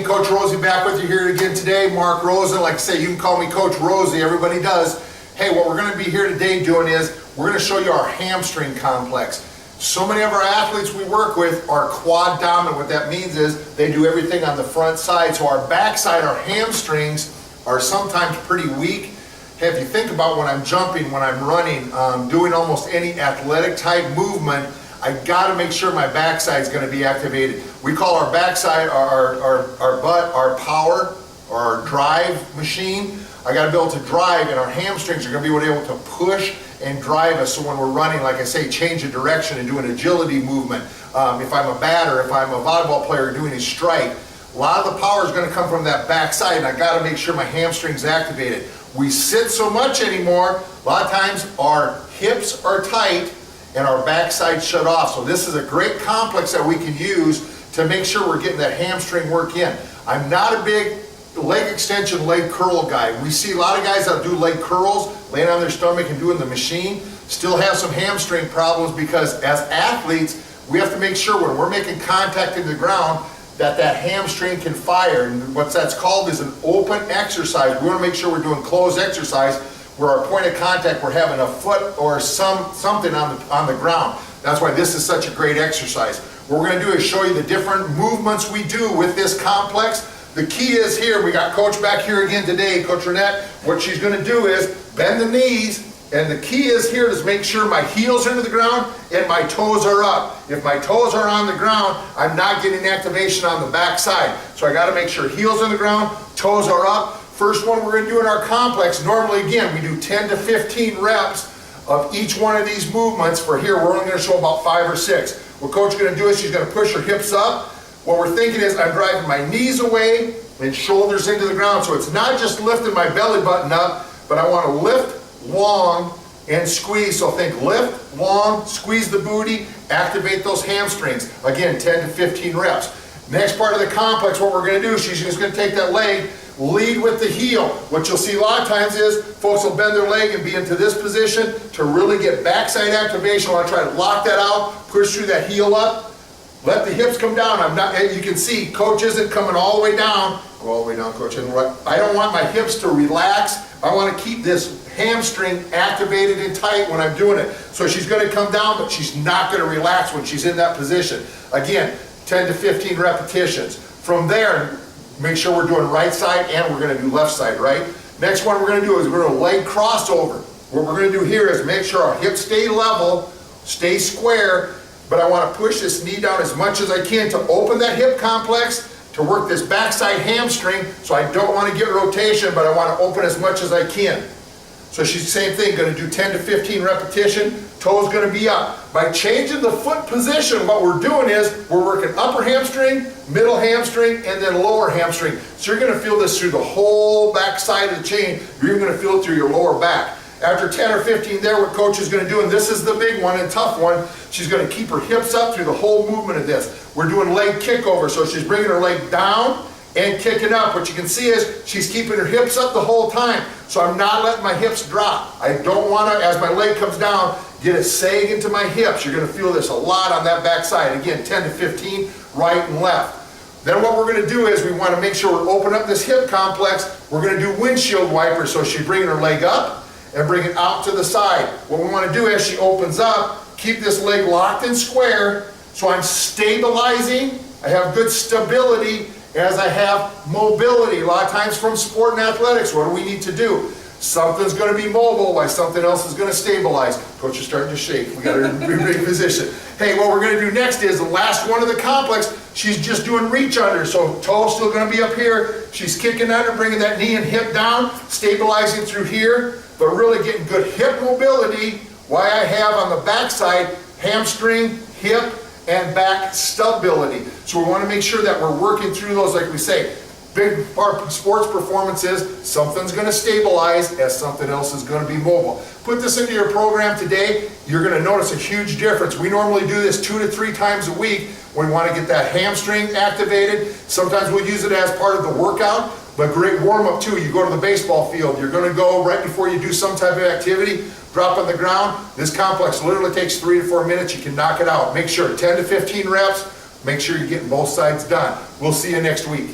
Coach Rozy back with you here again today. Mark Rosa, like I say, you can call me Coach Rozy, everybody does. Hey, what we're going to be here today doing is we're going to show you our hamstring complex. So many of our athletes we work with are quad dominant. What that means is they do everything on the front side. So our backside, our hamstrings, are sometimes pretty weak. Hey, if you think about when I'm jumping, when I'm running, doing almost any athletic type movement, I got to make sure my backside is going to be activated. We call our backside our butt, our power, or our drive machine. I got to be able to drive, and our hamstrings are going to be able to push and drive us. So when we're running, like I say, change of direction and do an agility movement. If I'm a batter, if I'm a volleyball player doing a strike, a lot of the power is going to come from that backside, and I got to make sure my hamstring's activated. We sit so much anymore, a lot of times our hips are tight and our backside shut off. So this is a great complex that we can use to make sure we're getting that hamstring work in. I'm not a big leg extension, leg curl guy. We see a lot of guys that do leg curls, laying on their stomach and doing the machine, still have some hamstring problems because as athletes, we have to make sure when we're making contact in the ground that hamstring can fire. And what that's called is an open exercise. We want to make sure we're doing closed exercise where our point of contact, we're having a foot or something on the ground. That's why this is such a great exercise. What we're going to do is show you the different movements we do with this complex. The key is here, we got Coach back here again today, Coach Renette. What she's going to do is bend the knees, and the key is here is make sure my heels are into the ground and my toes are up. If my toes are on the ground, I'm not getting activation on the back side. So I got to make sure heels on the ground, toes are up. First one we're going to do in our complex, normally again, we do 10 to 15 reps of each one of these movements. For here, we're only going to show about 5 or 6. What Coach is going to do is she's going to push her hips up. What we're thinking is I'm driving my knees away and shoulders into the ground. So it's not just lifting my belly button up, but I want to lift long and squeeze. So think lift, long, squeeze the booty, activate those hamstrings. Again, 10 to 15 reps. Next part of the complex, what we're going to do, she's just going to take that leg, lead with the heel. What you'll see a lot of times is folks will bend their leg and be into this position to really get backside activation. I want to try to lock that out, push through that heel up, let the hips come down. You can see Coach isn't coming all the way down. Go all the way down, Coach. I don't want my hips to relax. I want to keep this hamstring activated and tight when I'm doing it. So she's going to come down, but she's not going to relax when she's in that position. Again, 10 to 15 repetitions. From there, make sure we're doing right side and we're going to do left side, right? Next one we're going to do is we're going to leg crossover. What we're going to do here is make sure our hips stay level, stay square, but I want to push this knee down as much as I can to open that hip complex, to work this backside hamstring. So I don't want to get rotation, but I want to open as much as I can. So she's the same thing, going to do 10 to 15 repetition, toes going to be up. By changing the foot position, what we're doing is we're working upper hamstring, middle hamstring, and then lower hamstring. So you're going to feel this through the whole back side of the chain. You're even going to feel it through your lower back. After 10 or 15 there, what Coach is going to do, and this is the big one and tough one, she's going to keep her hips up through the whole movement of this. We're doing leg kickover, so she's bringing her leg down and kicking up. What you can see is she's keeping her hips up the whole time. So I'm not letting my hips drop. I don't want to, as my leg comes down, get it sag into my hips. You're going to feel this a lot on that back side. Again, 10 to 15, right and left. Then what we're going to do is we want to make sure we open up this hip complex. We're going to do windshield wipers. So she's bringing her leg up and bring it out to the side. What we want to do as she opens up, keep this leg locked and square, so I'm stabilizing, I have good stability as I have mobility. A lot of times from sport and athletics, what do we need to do? Something's going to be mobile while something else is going to stabilize. Coach is starting to shake. We got her in a big position. Hey, what we're going to do next is the last one of the complex. She's just doing reach under. So toe's still going to be up here. She's kicking under, bringing that knee and hip down, stabilizing through here, but really getting good hip mobility. Why I have on the backside hamstring, hip, and back stability. So we want to make sure that we're working through those, like we say. Big part of sports performance is something's going to stabilize as something else is going to be mobile. Put this into your program today, you're going to notice a huge difference. We normally do this 2 to 3 times a week. We want to get that hamstring activated. Sometimes we'll use it as part of the workout, but great warm-up too. You go to the baseball field, you're going to go right before you do some type of activity, drop on the ground. This complex literally takes 3 to 4 minutes. You can knock it out. Make sure 10 to 15 reps. Make sure you're getting both sides done. We'll see you next week.